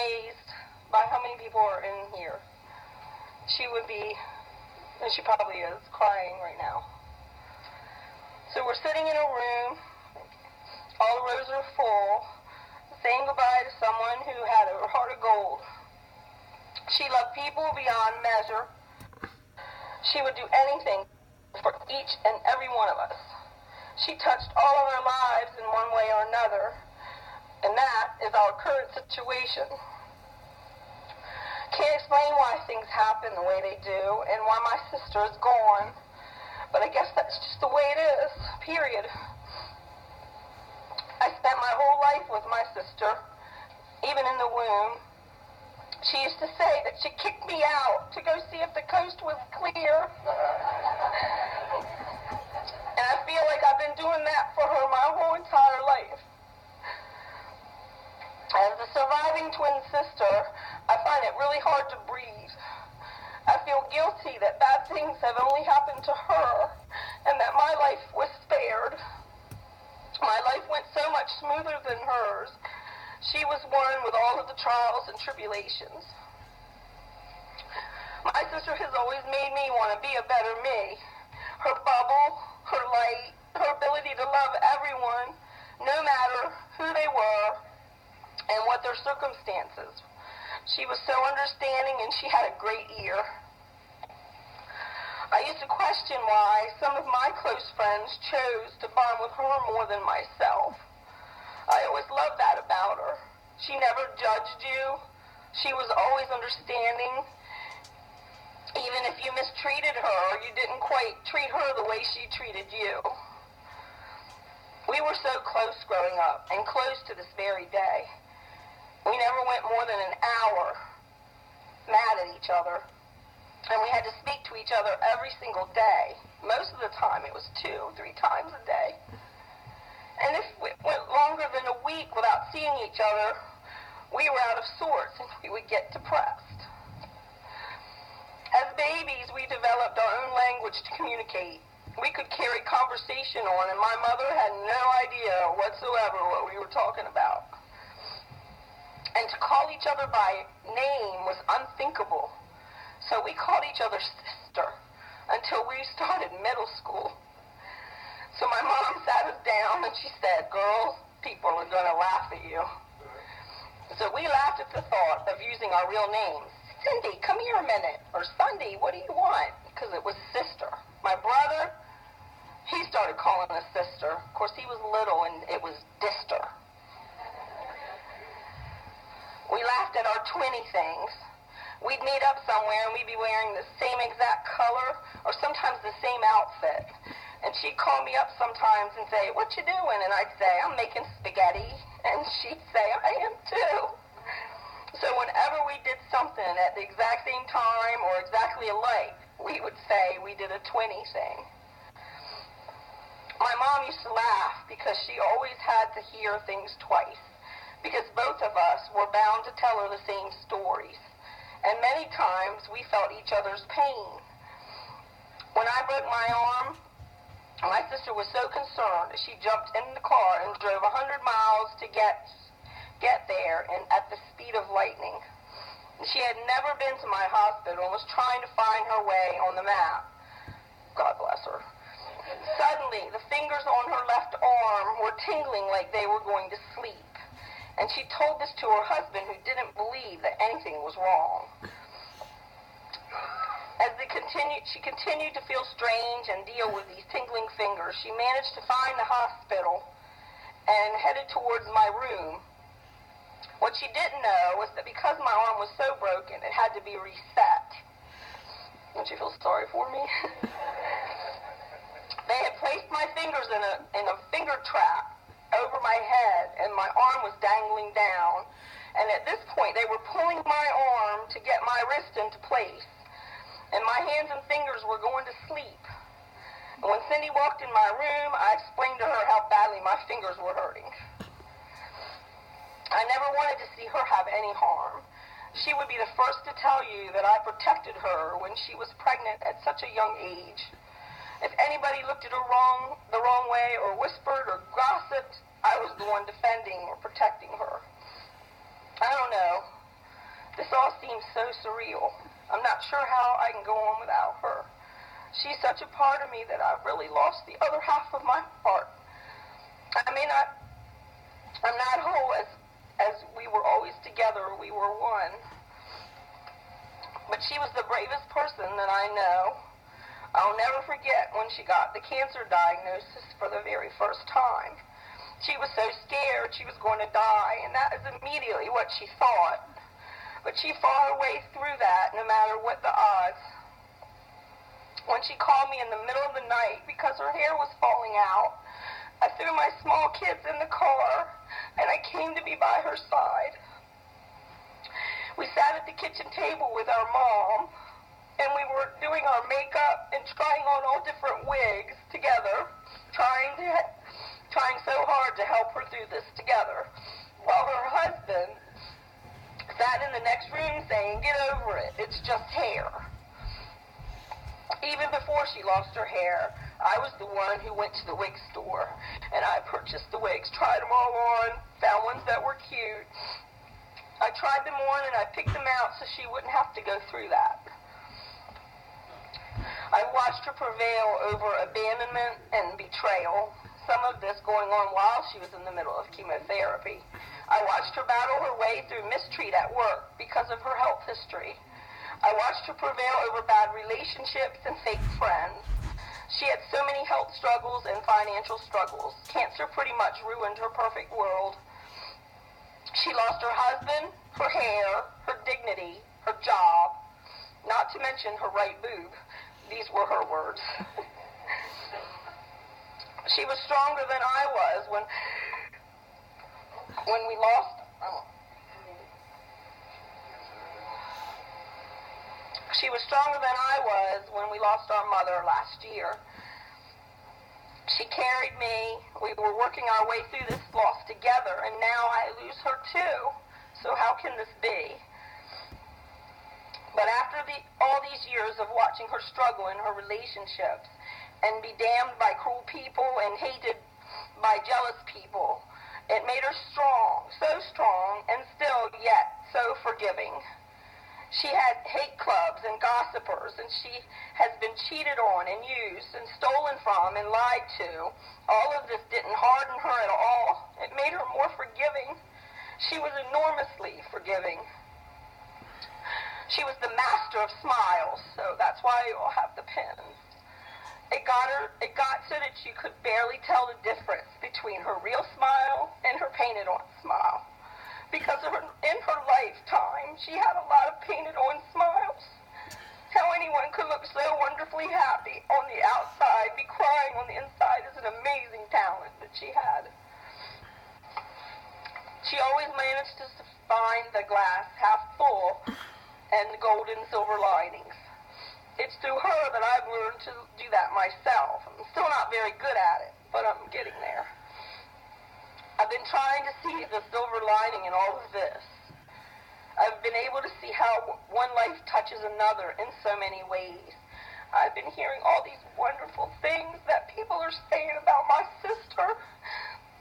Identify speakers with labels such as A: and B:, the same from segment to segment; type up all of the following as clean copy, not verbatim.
A: amazed by how many people are in here. She would be, and she probably is, crying right now. So we're sitting in a room, all the rows are full, saying goodbye to someone who had a heart of gold. She loved people beyond measure. She would do anything for each and every one of us. She touched all of our lives in one way or another, and that is our current situation. Can't explain why things happen the way they do and why my sister is gone, but I guess that's just the way it is, period. I spent my whole life with my sister, even in the womb. She used to say that she kicked me out to go see if the coast was clear. And I feel like I've been doing that for her my whole entire life. As a surviving twin sister, I find it really hard to breathe. I feel guilty that bad things have only happened to her and that my life was spared. My life went so much smoother than hers. She was one with all of the trials and tribulations. My sister has always made me want to be a better me. Her bubble, her light, her ability to love everyone, no matter who they were and what their circumstances. She was so understanding and she had a great ear. I used to question why some of my close friends chose to bond with her more than myself. I always loved that about her. She never judged you. She was always understanding. Even if you mistreated her, you didn't quite treat her the way she treated you. We were so close growing up, and close to this very day. We never went more than an hour mad at each other, and we had to speak to each other every single day. Most of the time it was 2-3 times a day. And if it went longer than a week without seeing each other, we were out of sorts and we would get depressed. As babies, we developed our own language to communicate. We could carry conversation on, and my mother had no idea whatsoever what we were talking about. And to call each other by name was unthinkable. So we called each other sister until we started middle school. So my mom sat us down and she said, "Girls, people are going to laugh at you." So we laughed at the thought of using our real names. "Cindy, come here a minute." Or "Sunday, what do you want?" Because it was sister. My brother, he started calling us sister. Of course, he was little and it was dister. We laughed at our twinny things. We'd meet up somewhere and we'd be wearing the same exact color or sometimes the same outfit. And she'd call me up sometimes and say, "What you doing?" And I'd say, "I'm making spaghetti." And she'd say, "I am too." So whenever we did something at the exact same time or exactly alike, we would say we did a twinny thing. My mom used to laugh because she always had to hear things twice, because both of us were bound to tell her the same stories. And many times we felt each other's pain. When I broke my arm, my sister was so concerned that she jumped in the car and drove 100 miles to get there and at the speed of lightning. She had never been to my hospital and was trying to find her way on the map. God bless her. Suddenly, the fingers on her left arm were tingling like they were going to sleep. And she told this to her husband, who didn't believe that anything was wrong. As she continued to feel strange and deal with these tingling fingers, she managed to find the hospital and headed towards my room. What she didn't know was that because my arm was so broken, it had to be reset. Don't you feel sorry for me? They had placed my fingers in a finger trap over my head, and my arm was dangling down. And at this point, they were pulling my arm to get my wrist into place. And my hands and fingers were going to sleep. And when Cindy walked in my room, I explained to her how badly my fingers were hurting. I never wanted to see her have any harm. She would be the first to tell you that I protected her when she was pregnant at such a young age. If anybody looked at her the wrong way or whispered or gossiped, I was the one defending or protecting her. I don't know. seems so surreal. I'm not sure how I can go on without her. She's such a part of me that I've really lost the other half of my heart. I mean, I'm not whole as we were always together, we were one. But she was the bravest person that I know. I'll never forget when she got the cancer diagnosis for the very first time. She was so scared she was going to die, and that is immediately what she thought. But she fought her way through that, no matter what the odds. When she called me in the middle of the night because her hair was falling out, I threw my small kids in the car, and I came to be by her side. We sat at the kitchen table with our mom, and we were doing our makeup and trying on all different wigs together, trying so hard to help her through this together, while her husband sat in the next room saying, "Get over it, it's just hair." Even before she lost her hair, I was the one who went to the wig store, and I purchased the wigs, tried them all on, found ones that were cute. I tried them on, and I picked them out so she wouldn't have to go through that. I watched her prevail over abandonment and betrayal, some of this going on while she was in the middle of chemotherapy. I watched her battle her way through mistreat at work because of her health history. I watched her prevail over bad relationships and fake friends. She had so many health struggles and financial struggles. Cancer pretty much ruined her perfect world. She lost her husband, her hair, her dignity, her job, not to mention her right boob. These were her words. She was stronger than I was when we lost. She was stronger than I was when we lost our mother last year. She carried me. We were working our way through this loss together, and now I lose her too. So how can this be? But after all these years of watching her struggle in her relationships and be damned by cruel people and hated by jealous people, it made her strong, so strong, and still yet so forgiving. She had hate clubs and gossipers, and she has been cheated on and used and stolen from and lied to. All of this didn't harden her at all. It made her more forgiving. She was enormously forgiving. She was the master of smiles, so that's why you all have the pins. It got so that she could barely tell the difference between her real smile and her painted-on smile. Because in her lifetime, she had a lot of painted-on smiles. How anyone could look so wonderfully happy on the outside, be crying on the inside is an amazing talent that she had. She always managed to find the glass half full and the gold and silver linings. It's through her that I've learned to do that myself. I'm still not very good at it, but I'm getting there. I've been trying to see the silver lining in all of this. I've been able to see how one life touches another in so many ways. I've been hearing all these wonderful things that people are saying about my sister,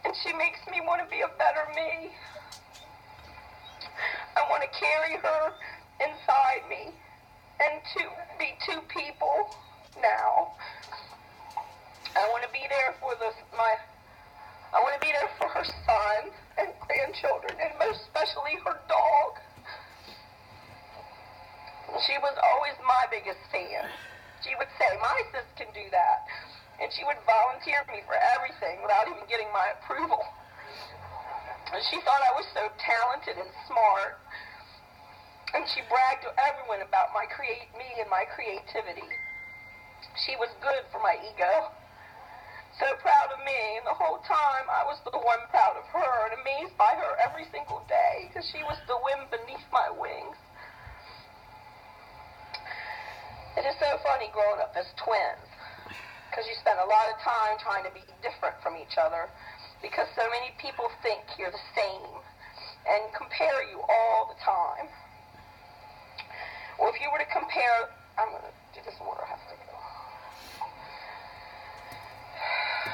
A: and she makes me want to be a better me. I want to carry her inside me and to be two people now. I want to be there for her son and grandchildren, and most especially her dog. She was always my biggest fan. She would say, "My sis can do that." And she would volunteer me for everything without even getting my approval. And she thought I was so talented and smart. And she bragged to everyone about me and my creativity. She was good for my ego. So proud of me, and the whole time I was the one proud of her and amazed by her every single day, because she was the wind beneath my wings. It is so funny growing up as twins, because you spend a lot of time trying to be different from each other, because so many people think you're the same and compare you all the time. Well, if you were to compare, I'm going to do this in order, I have to go.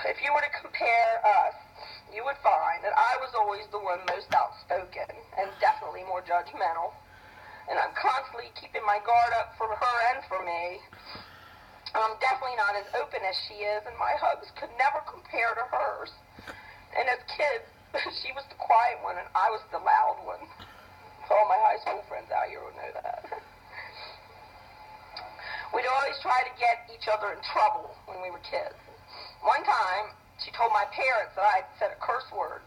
A: If you were to compare us, you would find that I was always the one most outspoken and definitely more judgmental. and I'm constantly keeping my guard up for her and for me. And I'm definitely not as open as she is, and my hugs could never compare to hers. And as kids, she was the quiet one, and I was the loud one. All my high school friends out here would know that. We'd always try to get each other in trouble when we were kids. One time, she told my parents that I had said a curse word.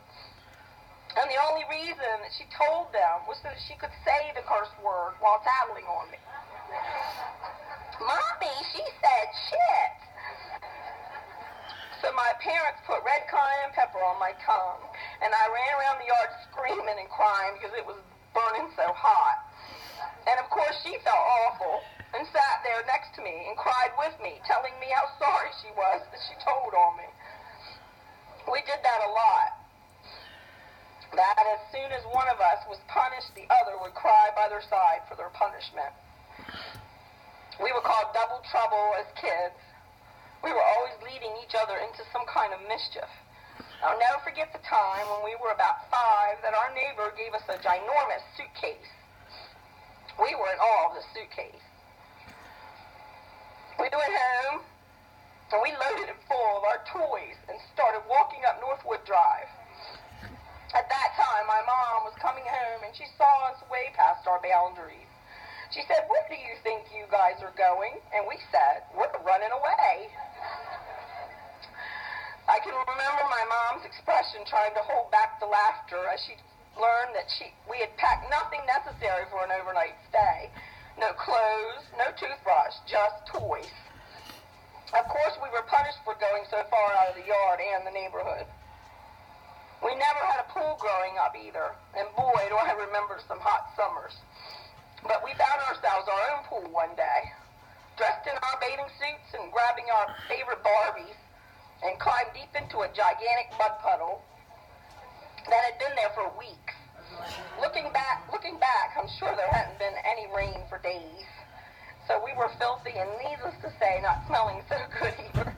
A: And the only reason that she told them was so that she could say the curse word while tattling on me. Mommy, she said shit. So my parents put red cayenne pepper on my tongue, and I ran around the yard screaming and crying because it was burning so hot. And of course she felt awful and sat there next to me and cried with me, telling me how sorry she was that she told on me. We did that a lot. That as soon as one of us was punished, the other would cry by their side for their punishment. We were called double trouble as kids. We were always leading each other into some kind of mischief. I'll never forget the time when we were about 5 that our neighbor gave us a ginormous suitcase. We were in awe of the suitcase. We went home, and we loaded it full of our toys and started walking up Northwood Drive. At that time, my mom was coming home, and she saw us way past our boundaries. She said, "Where do you think you guys are going?" And we said, "We're running away." I can remember my mom's expression trying to hold back the laughter as she learned that we had packed nothing necessary for an overnight stay. No clothes, no toothbrush, just toys. Of course, we were punished for going so far out of the yard and the neighborhood. We never had a pool growing up either, and boy, do I remember some hot summers. But we found ourselves our own pool one day, dressed in our bathing suits and grabbing our favorite Barbies, and climbed deep into a gigantic mud puddle that had been there for weeks. Looking back, I'm sure there hadn't been any rain for days. So we were filthy and, needless to say, not smelling so good either.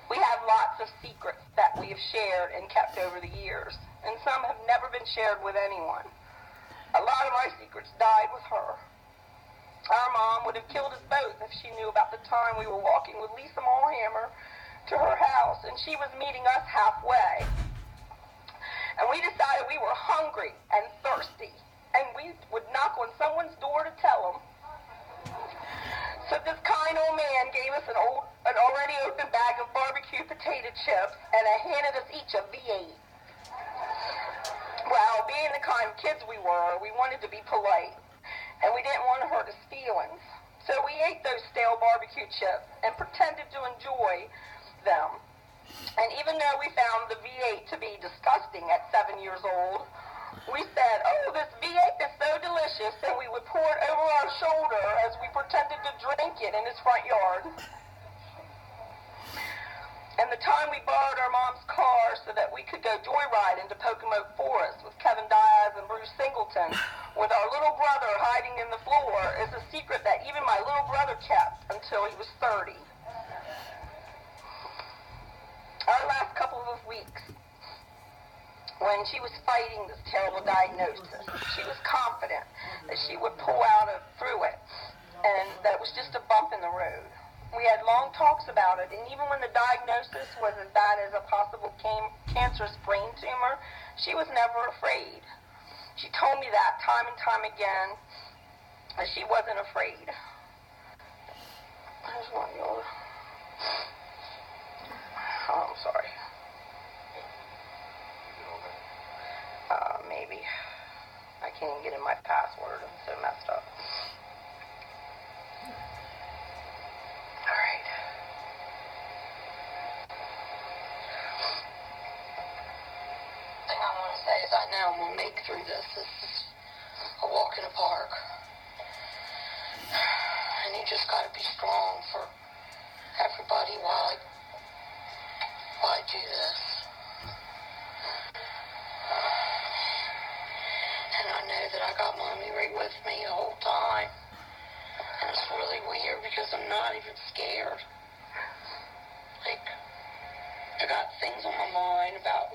A: We have lots of secrets that we have shared and kept over the years, and some have never been shared with anyone. A lot of our secrets died with her. Our mom would have killed us both if she knew about the time we were walking with Lisa Mulhammer to her house, and she was meeting us halfway. And we decided we were hungry and thirsty, and we would knock on someone's door to tell them. So this kind old man gave us an already open bag of barbecue potato chips and handed us each a V8. Well, being the kind of kids we were, we wanted to be polite, and we didn't want to hurt his feelings. So we ate those stale barbecue chips and pretended to enjoy them. And even though we found the V8 to be disgusting at 7 years old, we said, "Oh, this V8 is so delicious," and we would pour it over our shoulder as we pretended to drink it in his front yard. And the time we borrowed our mom's car so that we could go joyride into Pocomoke Forest with Kevin Diaz and Bruce Singleton with our little brother hiding in the floor is a secret that even my little brother kept until he was 30. Our last couple of weeks, when she was fighting this terrible diagnosis, she was confident that she would pull out through it and that it was just a bump in the road. We had long talks about it, and even when the diagnosis was as bad as a possible cancerous brain tumor, she was never afraid. She told me that time and time again, that she wasn't afraid. There's one more. Oh, I'm sorry. Maybe. I can't even get in my password. I'm so messed up. All right. Thing I want to say is I know I'm going to make it through this. This is a walk in the park. And you just got to be strong for everybody while I do this. And I know that I got Mommy right with me the whole time. And it's really weird because I'm not even scared. Like, I got things on my mind about,